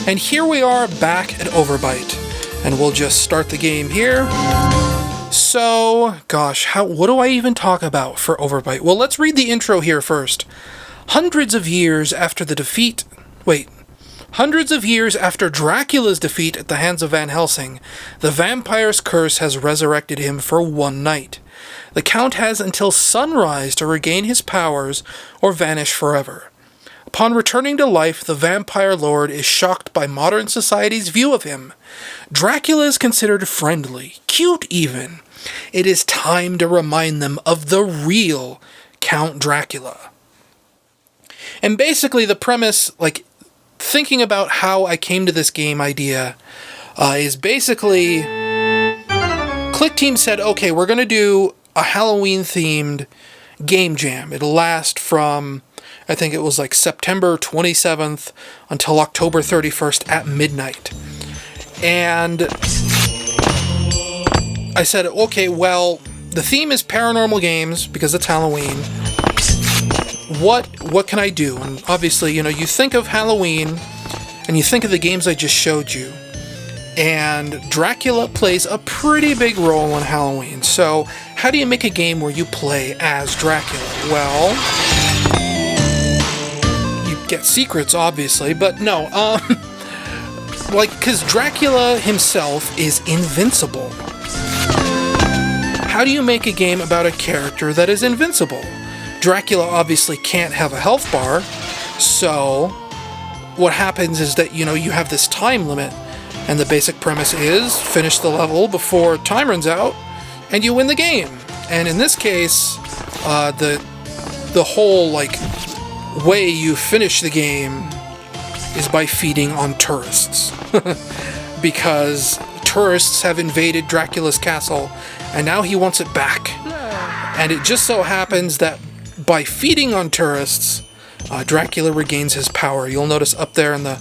And here we are back at OverBite, and we'll just start the game here. So, gosh, what do I even talk about for OverBite? Well, let's read the intro here first. Hundreds of years after Dracula's defeat at the hands of Van Helsing, the vampire's curse has resurrected him for one night. The Count has until sunrise to regain his powers or vanish forever. Upon returning to life, the vampire lord is shocked by modern society's view of him. Dracula is considered friendly, cute even. It is time to remind them of the real Count Dracula. And basically the premise, thinking about how I came to this game idea, is basically Click Team said, okay, we're going to do a Halloween-themed game jam. It'll last from, I think it was September 27th until October 31st at midnight. And I said, okay, well, the theme is paranormal games because it's Halloween. What can I do? And obviously, you think of Halloween and you think of the games I just showed you. And Dracula plays a pretty big role in Halloween. So how do you make a game where you play as Dracula? Well, you get secrets, obviously, but no, because Dracula himself is invincible. How do you make a game about a character that is invincible? Dracula obviously can't have a health bar, so what happens is that, you have this time limit, and the basic premise is finish the level before time runs out, and you win the game. And in this case, the whole, way you finish the game is by feeding on tourists. Because tourists have invaded Dracula's castle, and now he wants it back. And it just so happens that by feeding on tourists, Dracula regains his power. You'll notice up there in the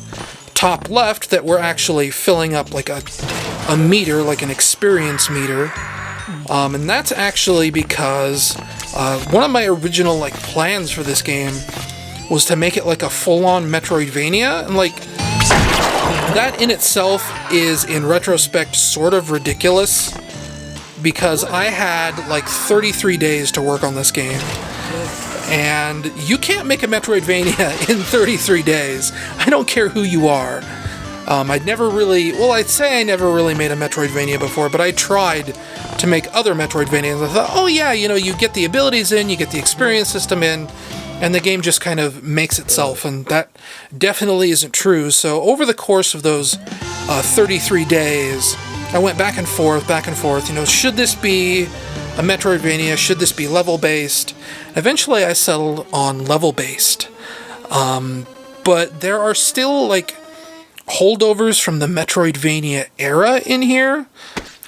top left that we're actually filling up a meter, an experience meter. And that's actually because one of my original plans for this game was to make it a full-on Metroidvania, and that in itself is, in retrospect, sort of ridiculous, because I had 33 days to work on this game. And you can't make a Metroidvania in 33 days. I don't care who you are. I'd say I never really made a Metroidvania before, but I tried to make other Metroidvanias. I thought, oh yeah, you get the abilities in, you get the experience system in, and the game just kind of makes itself, and that definitely isn't true. So over the course of those 33 days, I went back and forth, should this be a Metroidvania? Should this be level-based? Eventually I settled on level-based. But there are still, holdovers from the Metroidvania era in here.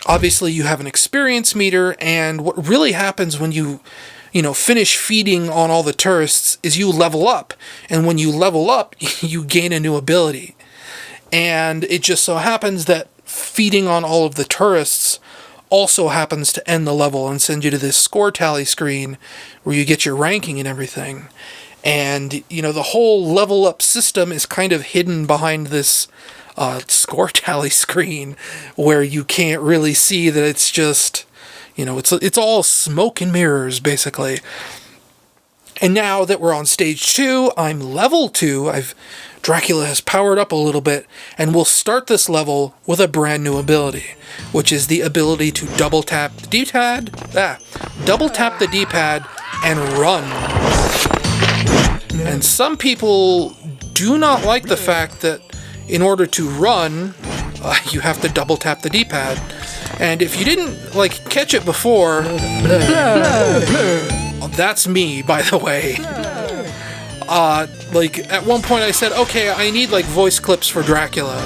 Obviously you have an experience meter, and what really happens when you finish feeding on all the tourists is you level up. And when you level up, you gain a new ability. And it just so happens that feeding on all of the tourists also happens to end the level and send you to this score tally screen where you get your ranking and everything. And, the whole level up system is kind of hidden behind this score tally screen where you can't really see that it's just, it's all smoke and mirrors, basically. And now that we're on stage 2, I'm level 2. Dracula has powered up a little bit, and we'll start this level with a brand new ability, which is the ability to double tap the D-pad, and run. And some people do not like the fact that in order to run, you have to double tap the D-pad. And if you didn't catch it before, that's me, by the way. At one point I said, okay, I need voice clips for Dracula.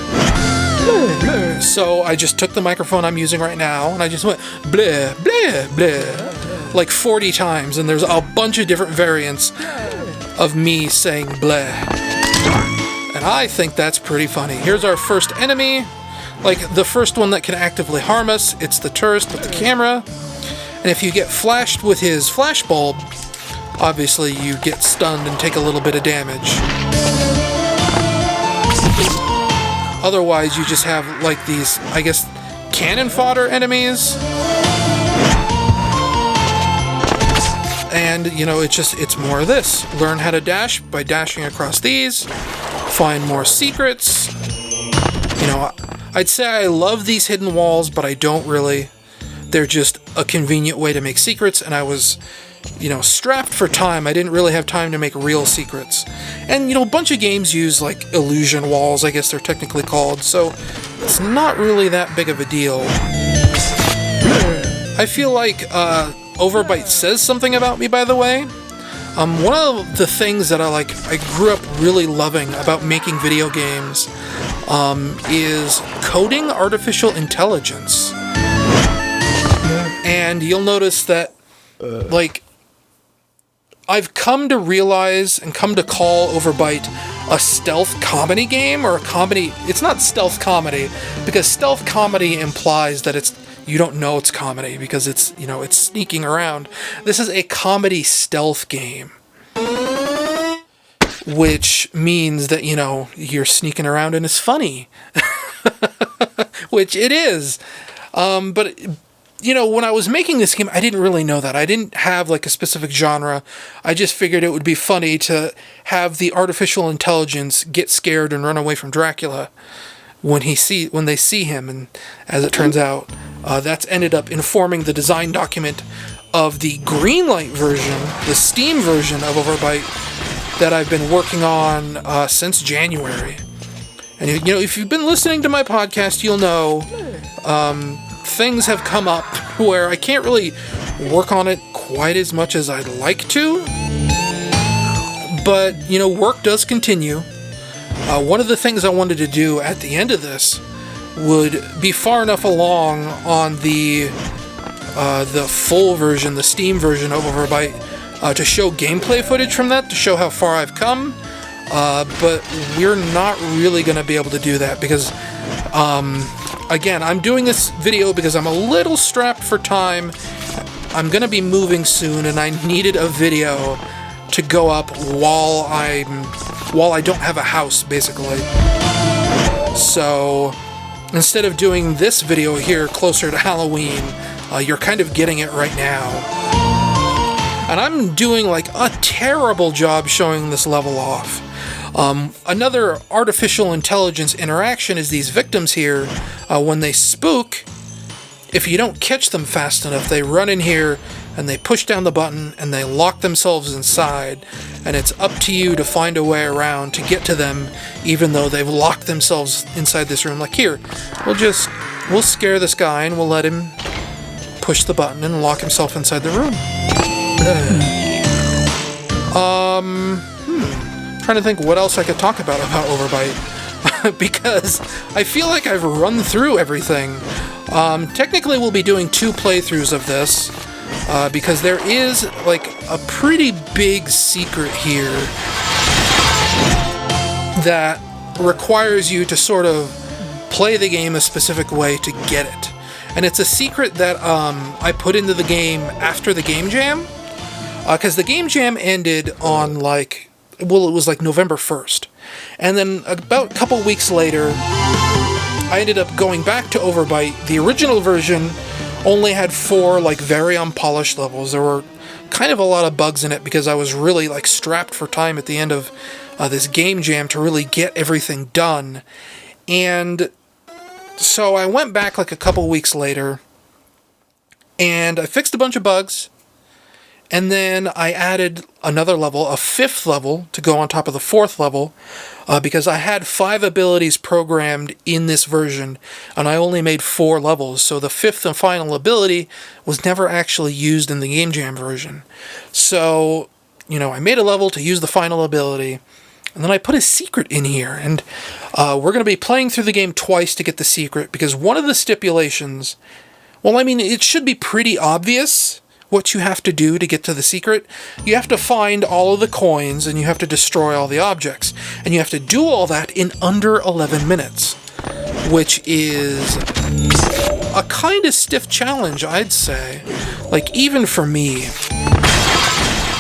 So I just took the microphone I'm using right now and I just went bleh, bleh, bleh 40 times, and there's a bunch of different variants of me saying bleh. And I think that's pretty funny. Here's our first enemy. The first one that can actively harm us. It's the tourist with the camera. And if you get flashed with his flashbulb, obviously you get stunned and take a little bit of damage. Otherwise, you just have like these, I guess, cannon fodder enemies. And, you know, it's more of this. Learn how to dash by dashing across these. Find more secrets. You know, I'd say I love these hidden walls, but I don't really. They're just a convenient way to make secrets, and I was, you know, strapped for time. I didn't really have time to make real secrets. And, you know, a bunch of games use, like, illusion walls, I guess they're technically called, so it's not really that big of a deal. I feel like, OverBite says something about me, by the way. One of the things that I grew up really loving about making video games, is coding artificial intelligence. And you'll notice that, like, I've come to realize and come to call OverBite a stealth comedy game, or a comedy. It's not stealth comedy, because stealth comedy implies that you don't know it's comedy because it's, you know, it's sneaking around. This is a comedy stealth game, which means that, you know, you're sneaking around and it's funny, which it is. But, you know, when I was making this game, I didn't really know that. I didn't have like a specific genre. I just figured it would be funny to have the artificial intelligence get scared and run away from Dracula when they see him. And as it turns out, that's ended up informing the design document of the Greenlight version, the Steam version of OverBite that I've been working on since January. And, you know, if you've been listening to my podcast, you'll know things have come up where I can't really work on it quite as much as I'd like to. But, you know, work does continue. One of the things I wanted to do at the end of this would be far enough along on the full version, the Steam version of OverBite, to show gameplay footage from that, to show how far I've come. But we're not really going to be able to do that because, again, I'm doing this video because I'm a little strapped for time. I'm going to be moving soon, and I needed a video to go up while I don't have a house, basically. So instead of doing this video here closer to Halloween, you're kind of getting it right now. And I'm doing like a terrible job showing this level off. Another artificial intelligence interaction is these victims here, when they spook, if you don't catch them fast enough, they run in here and they push down the button and they lock themselves inside, and it's up to you to find a way around to get to them, even though they've locked themselves inside this room. Like here, we'll scare this guy and we'll let him push the button and lock himself inside the room. Trying to think what else I could talk about OverBite, because I feel like I've run through everything. Technically we'll be doing 2 playthroughs of this, because there is like a pretty big secret here that requires you to sort of play the game a specific way to get it. And it's a secret that I put into the game after the game jam, because the game jam ended on it was like November 1st. And then about a couple weeks later, I ended up going back to OverBite. The original version only had 4 very unpolished levels. There were kind of a lot of bugs in it because I was really strapped for time at the end of this game jam to really get everything done. And so I went back a couple weeks later and I fixed a bunch of bugs. And then I added another level, a 5th level, to go on top of the 4th level, because I had 5 abilities programmed in this version, and I only made 4 levels, so the 5th and final ability was never actually used in the Game Jam version. So, I made a level to use the final ability, and then I put a secret in here, and we're going to be playing through the game twice to get the secret, because one of the stipulations, it should be pretty obvious what you have to do to get to the secret. You have to find all of the coins, and you have to destroy all the objects. And you have to do all that in under 11 minutes, which is a kind of stiff challenge, I'd say. Even for me.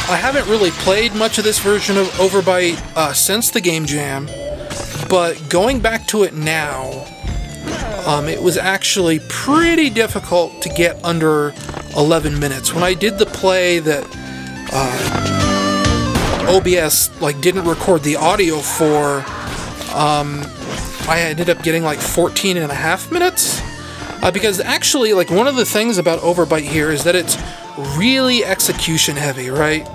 I haven't really played much of this version of OverBite since the Game Jam, but going back to it now, it was actually pretty difficult to get under 11 minutes. When I did the play that OBS didn't record the audio for, I ended up getting 14 and a half minutes. Because actually, one of the things about OverBite here is that it's really execution heavy, right?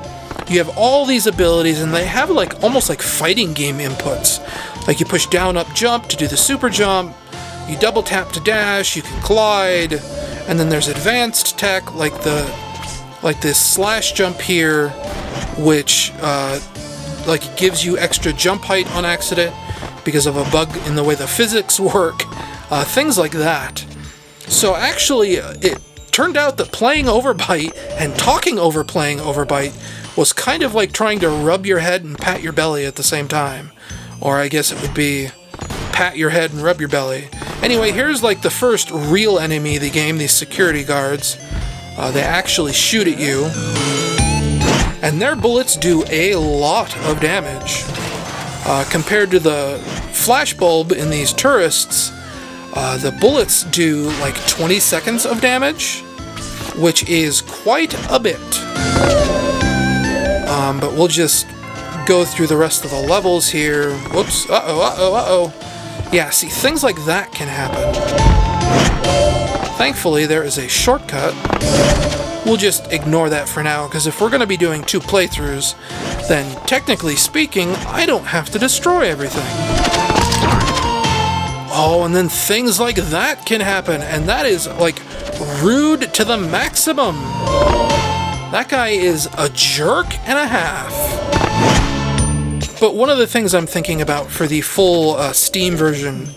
You have all these abilities, and they have almost like fighting game inputs. You push down, up, jump to do the super jump. You double tap to dash. You can glide, and then there's advanced tech like this slash jump here, which gives you extra jump height on accident because of a bug in the way the physics work. Things like that. So actually, it turned out that playing OverBite and talking over playing OverBite was kind of like trying to rub your head and pat your belly at the same time. Or I guess it would be pat your head and rub your belly. Anyway, here's the first real enemy of the game, these security guards. They actually shoot at you. And their bullets do a lot of damage. Compared to the flashbulb in these tourists, the bullets do 20 seconds of damage, which is quite a bit. But we'll just go through the rest of the levels here. Whoops. Uh-oh. Yeah, see, things like that can happen. Thankfully, there is a shortcut. We'll just ignore that for now, because if we're going to be doing 2 playthroughs, then technically speaking, I don't have to destroy everything. Oh, and then things like that can happen, and that is, rude to the maximum. That guy is a jerk and a half. But one of the things I'm thinking about for the full Steam version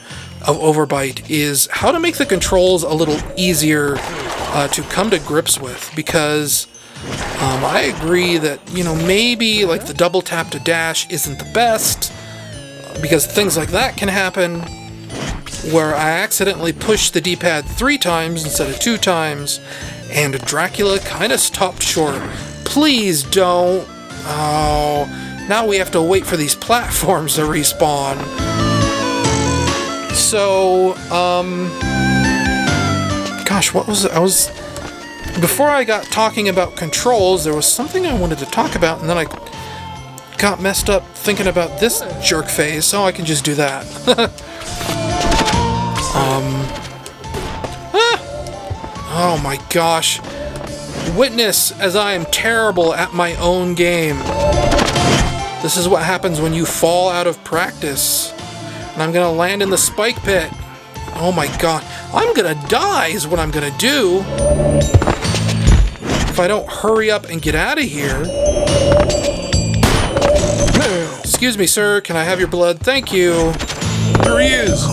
of OverBite is how to make the controls a little easier to come to grips with, because I agree that, maybe the double tap to dash isn't the best, because things like that can happen, where I accidentally pushed the D-pad 3 times instead of 2 times, and Dracula kind of stopped short. Please don't. Oh, now we have to wait for these platforms to respawn. So, gosh, what was it? Before I got talking about controls, there was something I wanted to talk about, and then I got messed up thinking about this jerk phase, so I can just do that. Oh my gosh. Witness as I am terrible at my own game. This is what happens when you fall out of practice. And I'm gonna land in the spike pit. Oh my god. I'm gonna die is what I'm gonna do. If I don't hurry up and get out of here. Excuse me, sir. Can I have your blood? Thank you. There he is.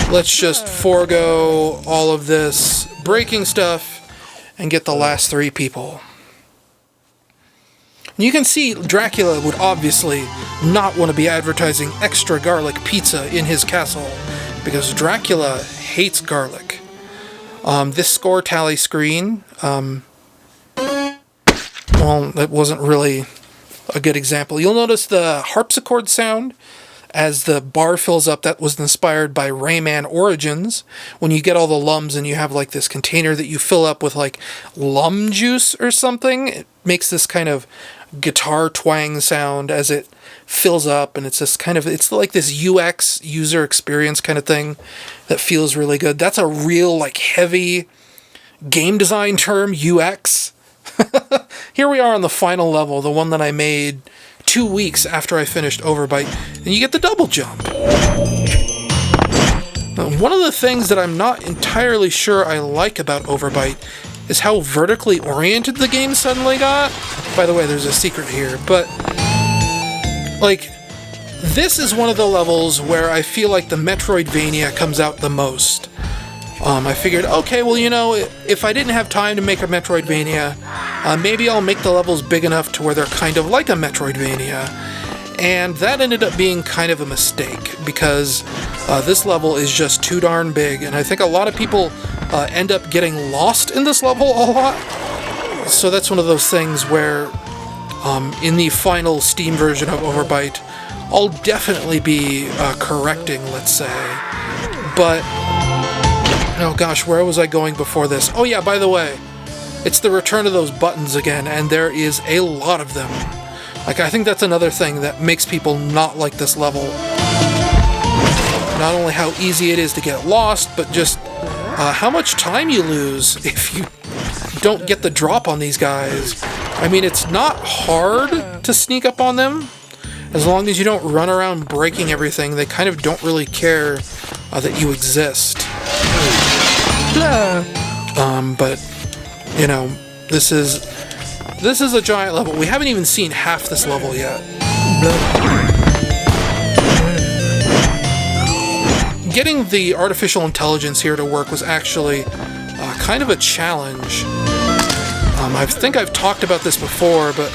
Let's just forego all of this breaking stuff and get the last 3 people. You can see Dracula would obviously not want to be advertising extra garlic pizza in his castle, because Dracula hates garlic. This score tally screen, well, that wasn't really a good example. You'll notice the harpsichord sound as the bar fills up. That was inspired by Rayman Origins. When you get all the lums and you have this container that you fill up with lum juice or something, it makes this kind of guitar twang sound as it fills up, and it's this it's like this UX, user experience kind of thing that feels really good. That's a real heavy game design term, UX. Here we are on the final level, the one that I made 2 weeks after I finished OverBite, and you get the double jump. Now, one of the things that I'm not entirely sure I like about OverBite is how vertically oriented the game suddenly got. By the way, there's a secret here, but this is one of the levels where I feel like the Metroidvania comes out the most. I figured, okay, well, if I didn't have time to make a Metroidvania, maybe I'll make the levels big enough to where they're kind of like a Metroidvania. And that ended up being kind of a mistake, because this level is just too darn big, and I think a lot of people end up getting lost in this level a lot. So that's one of those things where in the final Steam version of OverBite, I'll definitely be correcting, let's say. But, oh gosh, where was I going before this? Oh yeah, by the way, it's the return of those buttons again, and there is a lot of them. Like, I think that's another thing that makes people not like this level. Not only how easy it is to get lost, but just how much time you lose if you don't get the drop on these guys. I mean, it's not hard to sneak up on them. As long as you don't run around breaking everything, they kind of don't really care that you exist. But, you know, this is a giant level. We haven't even seen half this level yet. Getting the artificial intelligence here to work was actually kind of a challenge. I think I've talked about this before, but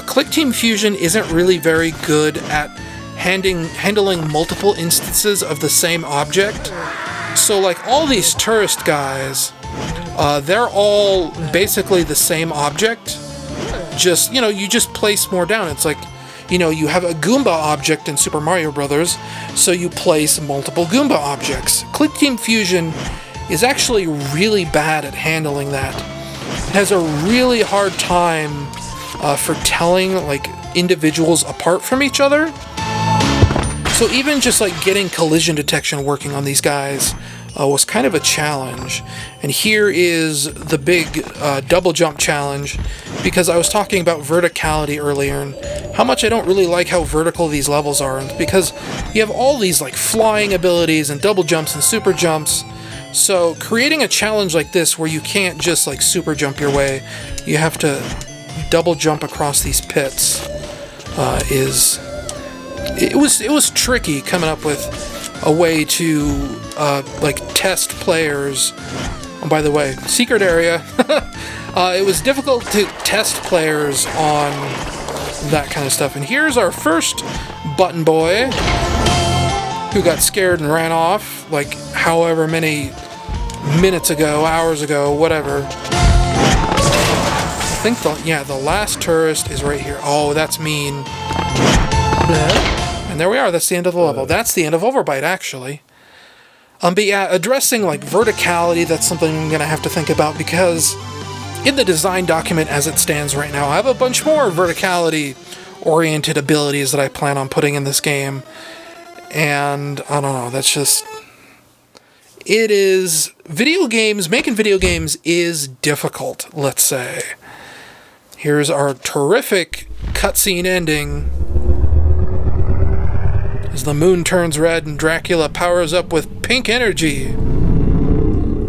Click Team Fusion isn't really very good at handling multiple instances of the same object. So, like, all these tourist guys, they're all basically the same object. Just, you know, you just place more down. It's like, you know, you have a Goomba object in Super Mario Brothers, so you place multiple Goomba objects. Click Team Fusion is actually really bad at handling that. It has a really hard time for telling, like, individuals apart from each other. So even just, like, getting collision detection working on these guys was kind of a challenge. And here is the big double jump challenge, because I was talking about verticality earlier and how much I don't really like how vertical these levels are, and because you have all these like flying abilities and double jumps and super jumps. So creating a challenge like this where you can't just like super jump your way, you have to double jump across these pits it was tricky coming up with a way to like test players. Oh, by the way, secret area. It was difficult to test players on that kind of stuff. And here's our first button boy who got scared and ran off like however many minutes ago, hours ago, whatever. I think the last tourist is right here. Oh, that's mean. And there we are. That's the end of the level. That's the end of OverBite, actually. But yeah, addressing like verticality, that's something I'm going to have to think about, because in the design document as it stands right now, I have a bunch more verticality-oriented abilities that I plan on putting in this game. And I don't know, that's just... It is... Making video games is difficult, let's say. Here's our terrific cutscene ending. As the moon turns red and Dracula powers up with pink energy.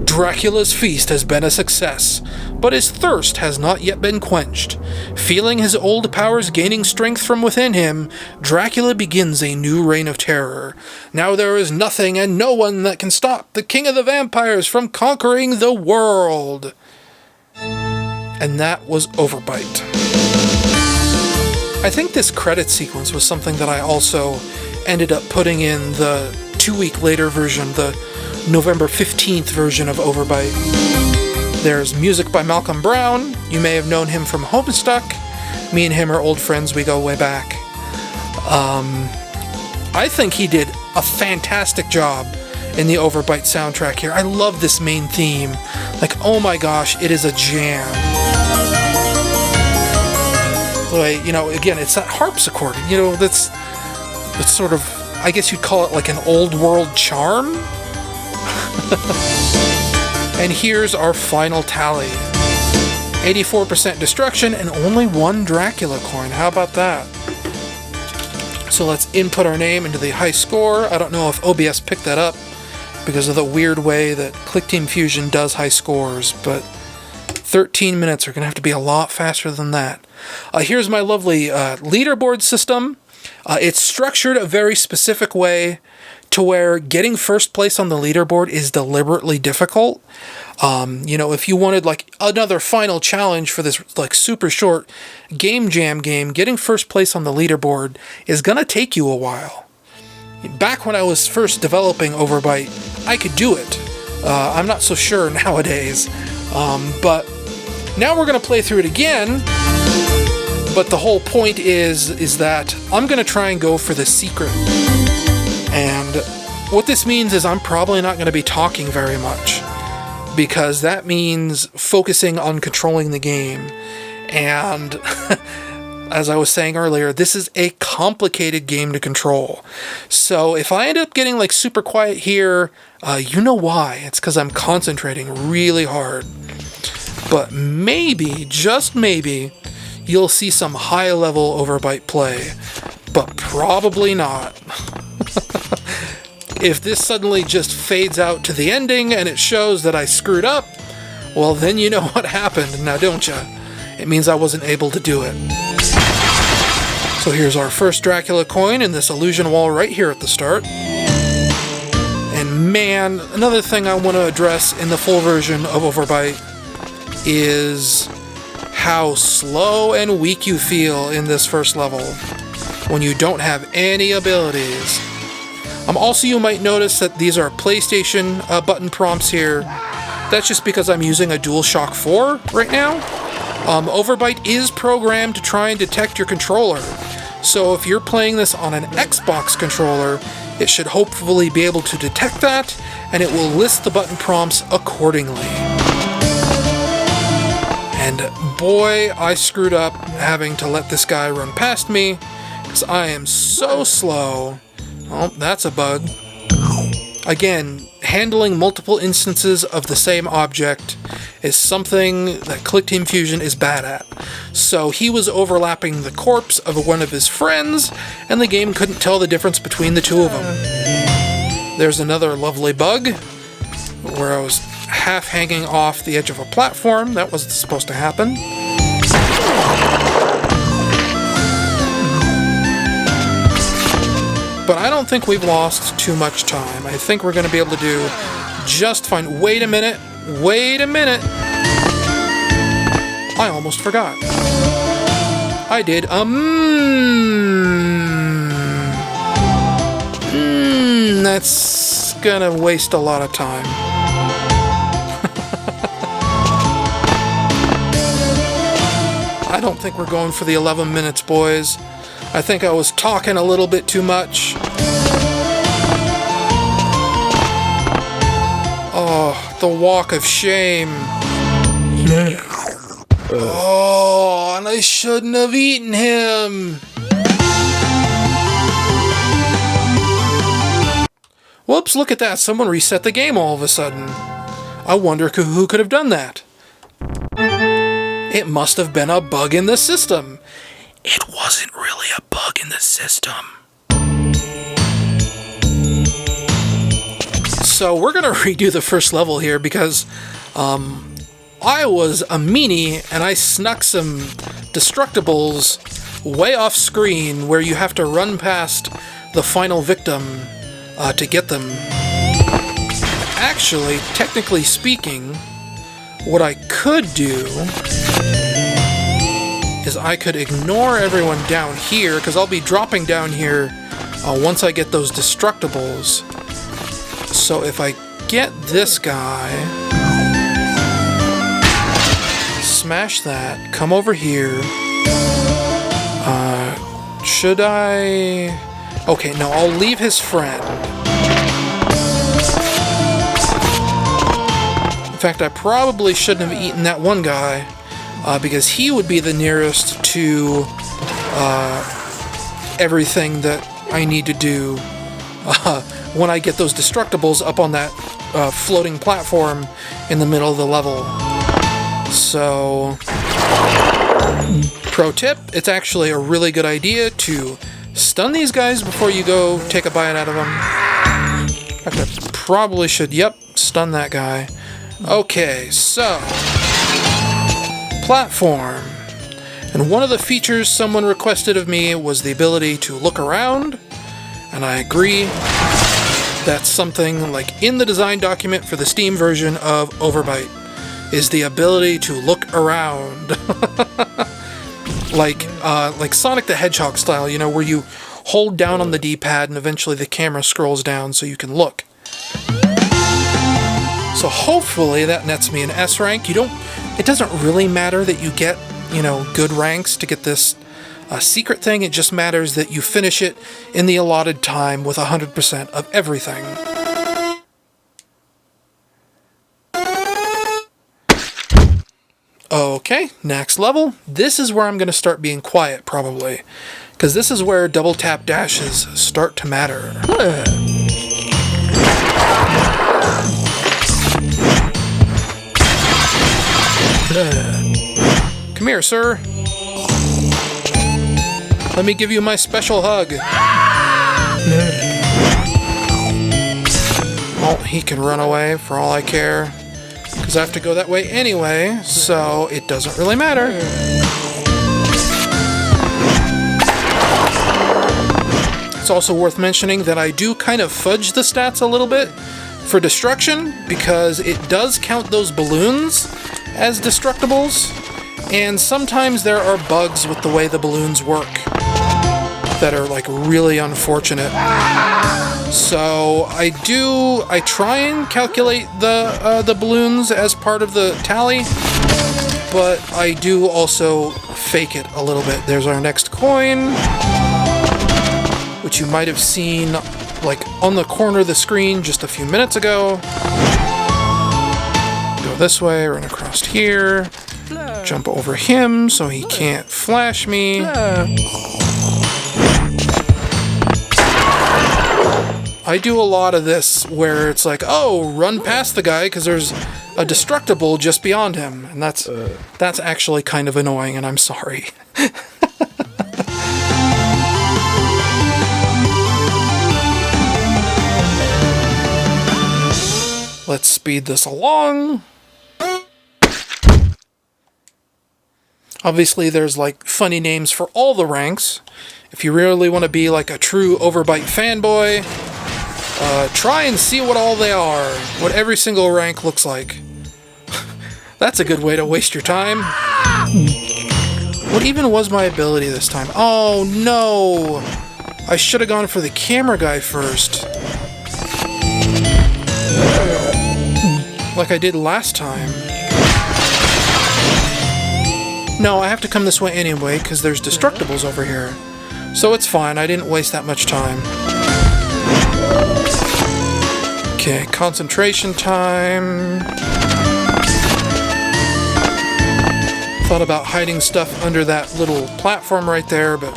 Dracula's feast has been a success, but his thirst has not yet been quenched. Feeling his old powers gaining strength from within him, Dracula begins a new reign of terror. Now there is nothing and no one that can stop the King of the Vampires from conquering the world. And that was OverBite. I think this credit sequence was something that I also ended up putting in the 2-week later version, the November 15th version of OverBite. There's music by Malcolm Brown. You may have known him from Homestuck. Me and him are old friends. We go way back. I think he did a fantastic job in the OverBite soundtrack here. I love this main theme. Like, oh my gosh, it is a jam. Like, you know, again, it's that harpsichord. You know, that's sort of, I guess you'd call it like an old world charm. And here's our final tally. 84% destruction and only 1 Dracula coin. How about that? So let's input our name into the high score. I don't know if OBS picked that up because of the weird way that Click Team Fusion does high scores, but 13 minutes are going to have to be a lot faster than that. Here's my lovely leaderboard system. It's structured a very specific way to where getting first place on the leaderboard is deliberately difficult. You know, if you wanted like another final challenge for this like super short game jam game, getting first place on the leaderboard is gonna take you a while. Back when I was first developing OverBite, I could do it. I'm not so sure nowadays. But now we're gonna play through it again. But the whole point is that I'm going to try and go for the secret. And what this means is I'm probably not going to be talking very much, because that means focusing on controlling the game. And as I was saying earlier, this is a complicated game to control. So if I end up getting like super quiet here, you know why. It's because I'm concentrating really hard. But maybe, just maybe, you'll see some high-level OverBite play. But probably not. If this suddenly just fades out to the ending and it shows that I screwed up, well, then you know what happened, now don't ya? It means I wasn't able to do it. So here's our first Dracula coin in this illusion wall right here at the start. And man, another thing I want to address in the full version of OverBite is how slow and weak you feel in this first level when you don't have any abilities. Also, you might notice that these are PlayStation button prompts here. That's just because I'm using a DualShock 4 right now. OverBite is programmed to try and detect your controller. So if you're playing this on an Xbox controller, it should hopefully be able to detect that, and it will list the button prompts accordingly. And boy, I screwed up having to let this guy run past me, because I am so slow. Oh, that's a bug. Again, handling multiple instances of the same object is something that Click Team Fusion is bad at. So he was overlapping the corpse of one of his friends, and the game couldn't tell the difference between the two of them. There's another lovely bug, where I was half hanging off the edge of a platform. That wasn't supposed to happen. But I don't think we've lost too much time. I think we're going to be able to do just fine. Wait a minute. I almost forgot. I did. That's gonna waste a lot of time. I don't think we're going for the 11 minutes, boys. I think I was talking a little bit too much. Oh, the walk of shame. Oh, and I shouldn't have eaten him. Whoops, look at that. Someone reset the game all of a sudden. I wonder who could have done that. It must have been a bug in the system. It wasn't really a bug in the system. So we're going to redo the first level here because I was a meanie and I snuck some Destructibles way off screen where you have to run past the final victim to get them. Actually, technically speaking, what I could do is I could ignore everyone down here, because I'll be dropping down here once I get those Destructibles. So if I get this guy, smash that, come over here. Should I? Okay, no, I'll leave his friend. In fact, I probably shouldn't have eaten that one guy. Because he would be the nearest to everything that I need to do when I get those Destructibles up on that floating platform in the middle of the level. So, pro tip, it's actually a really good idea to stun these guys before you go take a bite out of them. In fact, I probably should, stun that guy. Okay, so platform. And one of the features someone requested of me was the ability to look around, and I agree. That's something like in the design document for the Steam version of OverBite is the ability to look around. like Sonic the Hedgehog style, where you hold down on the D-pad and eventually the camera scrolls down so you can look. So hopefully that nets me an S rank. It doesn't really matter that you get, good ranks to get this a secret thing. It just matters that you finish it in the allotted time with 100% of everything. Okay, next level. This is where I'm going to start being quiet, probably. Because this is where double tap dashes start to matter. Come here, sir. Let me give you my special hug. Well, he can run away for all I care. Because I have to go that way anyway, so it doesn't really matter. It's also worth mentioning that I do kind of fudge the stats a little bit for destruction, because it does count those balloons as destructibles, and sometimes there are bugs with the way the balloons work that are like really unfortunate. So I try and calculate the balloons as part of the tally, but I do also fake it a little bit. There's our next coin, which you might have seen like on the corner of the screen just a few minutes ago. Go this way, run across here, jump over him so he can't flash me. I do a lot of this where it's like, oh, run past the guy because there's a destructible just beyond him, and that's actually kind of annoying, and I'm sorry. Let's speed this along. Obviously, there's like funny names for all the ranks. If you really want to be like a true OverBite fanboy, try and see what all they are, what every single rank looks like. That's a good way to waste your time. What even was my ability this time? Oh no! I should have gone for the camera guy first. Like I did last time. No, I have to come this way anyway, because there's destructibles over here. So it's fine, I didn't waste that much time. Okay, concentration time. Thought about hiding stuff under that little platform right there, but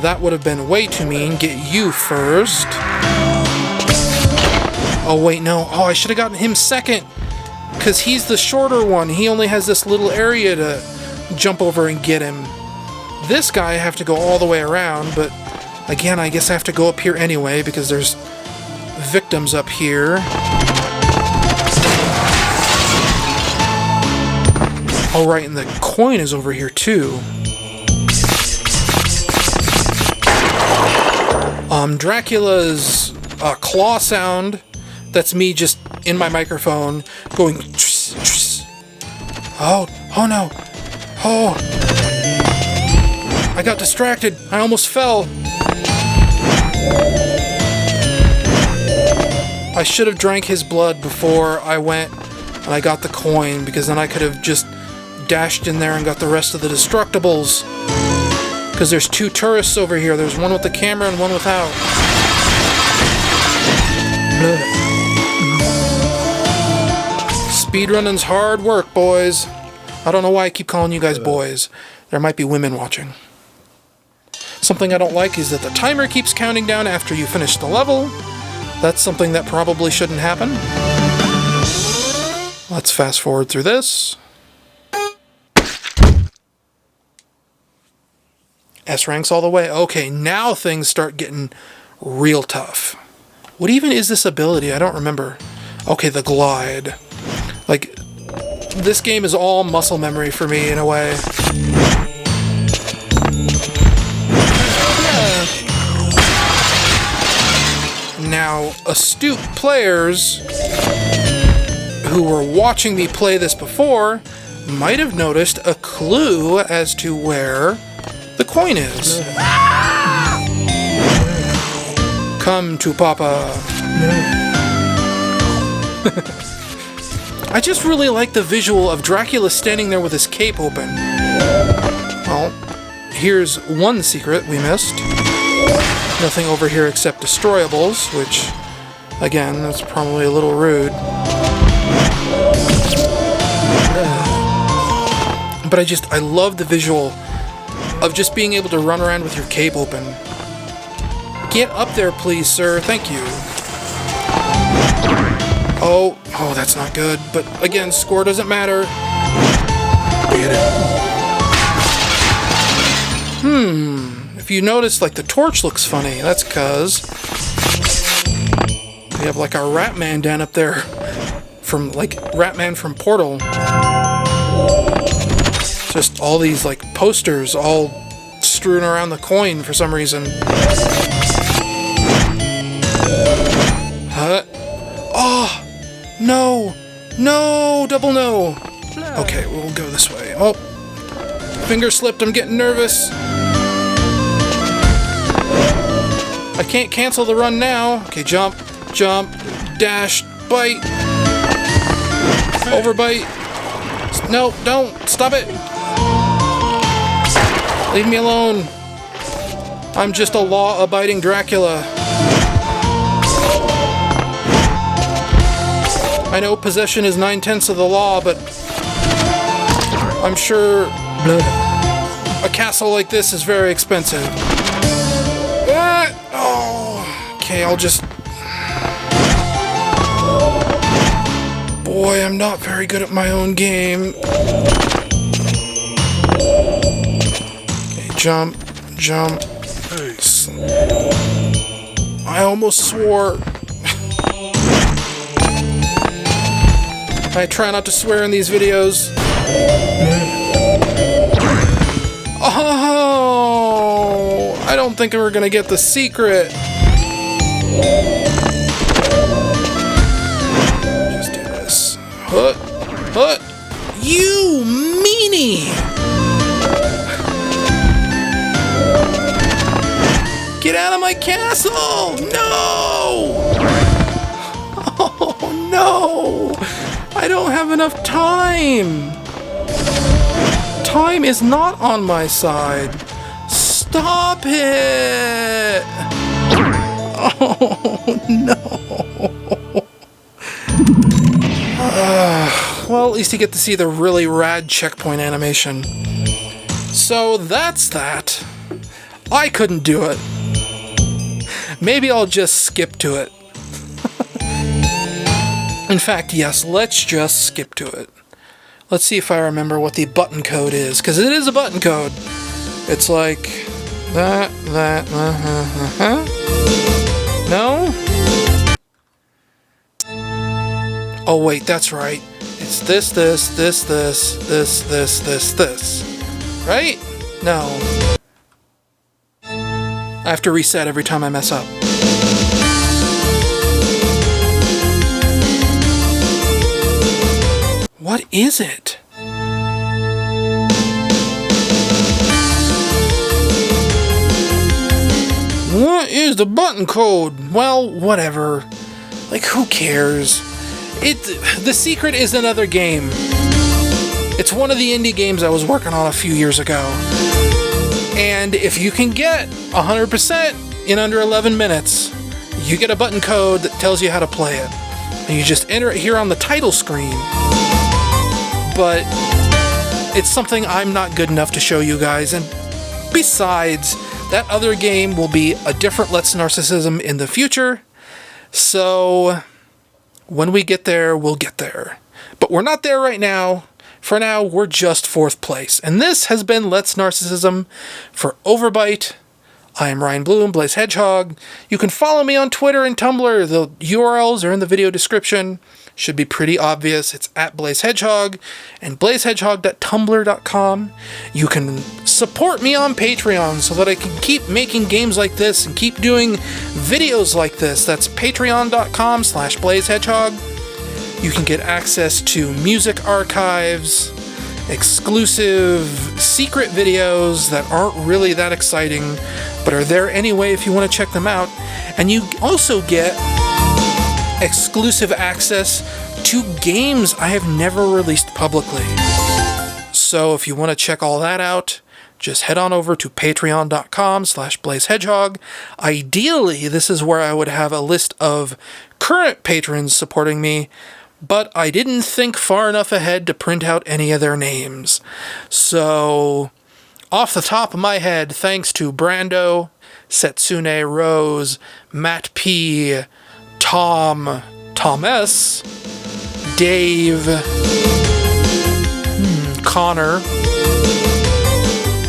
that would have been way too mean. Get you first. Oh wait, no. Oh, I should have gotten him second, because he's the shorter one. He only has this little area to jump over and get him. This guy I have to go all the way around, but again, I guess I have to go up here anyway, because there's victims up here. Oh right, and the coin is over here too. Dracula's claw sound, that's me just in my microphone going tss, tss. Oh no. Oh, I got distracted. I almost fell. I should have drank his blood before I went and I got the coin, because then I could have just dashed in there and got the rest of the destructibles. Because there's two tourists over here. There's one with the camera and one without. Speedrunning's hard work, boys. I don't know why I keep calling you guys boys. There might be women watching. Something I don't like is that the timer keeps counting down after you finish the level. That's something that probably shouldn't happen. Let's fast forward through this. S ranks all the way. Okay, now things start getting real tough. What even is this ability? I don't remember. Okay, the glide. Like, this game is all muscle memory for me in a way. Now, astute players who were watching me play this before might have noticed a clue as to where the coin is. Come to Papa. I just really like the visual of Dracula standing there with his cape open. Well, here's one secret we missed. Nothing over here except destroyables, which, again, that's probably a little rude. But I love the visual of just being able to run around with your cape open. Get up there, please, sir. Thank you. Oh, that's not good. But again, score doesn't matter. Get it. If you notice, like, the torch looks funny, that's because we have, like, our Ratman down up there from, like, Ratman from Portal. Just all these, like, posters all strewn around the coin for some reason. Oh! No! No! Double no! Okay, we'll go this way. Oh! Finger slipped, I'm getting nervous. I can't cancel the run now. Okay, jump, dash, bite. Overbite. No, don't! Stop it! Leave me alone. I'm just a law-abiding Dracula. I know possession is 9/10 of the law, but I'm sure a castle like this is very expensive. Okay, I'll just... Boy, I'm not very good at my own game. Okay, jump. I almost swore. I try not to swear in these videos. Oh! I don't think we're gonna get the secret. Just do this. Hut! You meanie! Get out of my castle! No! Oh no! I don't have enough time! Time is not on my side. Stop it! Oh no! Well, at least you get to see the really rad checkpoint animation. So that's that. I couldn't do it. Maybe I'll just skip to it. In fact, yes, let's just skip to it. Let's see if I remember what the button code is, because it is a button code. It's like that. No? Oh wait, that's right. It's this. Right? No. I have to reset every time I mess up. What is it? What is the button code? Well, whatever. Like, who cares? The secret is another game. It's one of the indie games I was working on a few years ago. And if you can get 100% in under 11 minutes, you get a button code that tells you how to play it. And you just enter it here on the title screen. But it's something I'm not good enough to show you guys. And besides, that other game will be a different Let's Narcissism in the future. So when we get there, we'll get there. But we're not there right now. For now, we're just 4th place. And this has been Let's Narcissism for OverBite. I am Ryan Bloom, Blaze Hedgehog. You can follow me on Twitter and Tumblr. The URLs are in the video description. Should be pretty obvious. It's at Blaze Hedgehog and blazehedgehog.tumblr.com. You can support me on Patreon so that I can keep making games like this and keep doing videos like this. That's patreon.com/blazehedgehog. You can get access to music archives, exclusive secret videos that aren't really that exciting, but are there anyway if you want to check them out. And you also get exclusive access to games I have never released publicly. So if you want to check all that out, just head on over to patreon.com/blazehedgehog. Ideally, this is where I would have a list of current patrons supporting me, but I didn't think far enough ahead to print out any of their names. So, off the top of my head, thanks to Brando, Setsune Rose, Matt P, Tom S, Dave, Connor.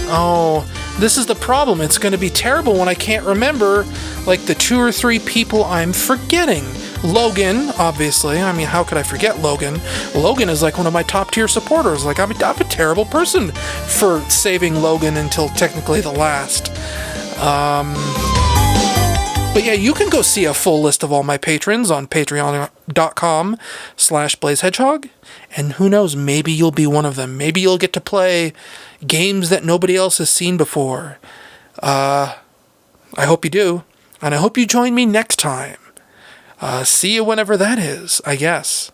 Oh, this is the problem. It's going to be terrible when I can't remember, like, the 2 or 3 people I'm forgetting. Logan, obviously. I mean, how could I forget Logan? Logan is like one of my top tier supporters. Like, I'm a terrible person for saving Logan until technically the last. But yeah, you can go see a full list of all my patrons on patreon.com/blazehedgehog. And who knows, maybe you'll be one of them. Maybe you'll get to play games that nobody else has seen before. I hope you do. And I hope you join me next time. See you whenever that is, I guess.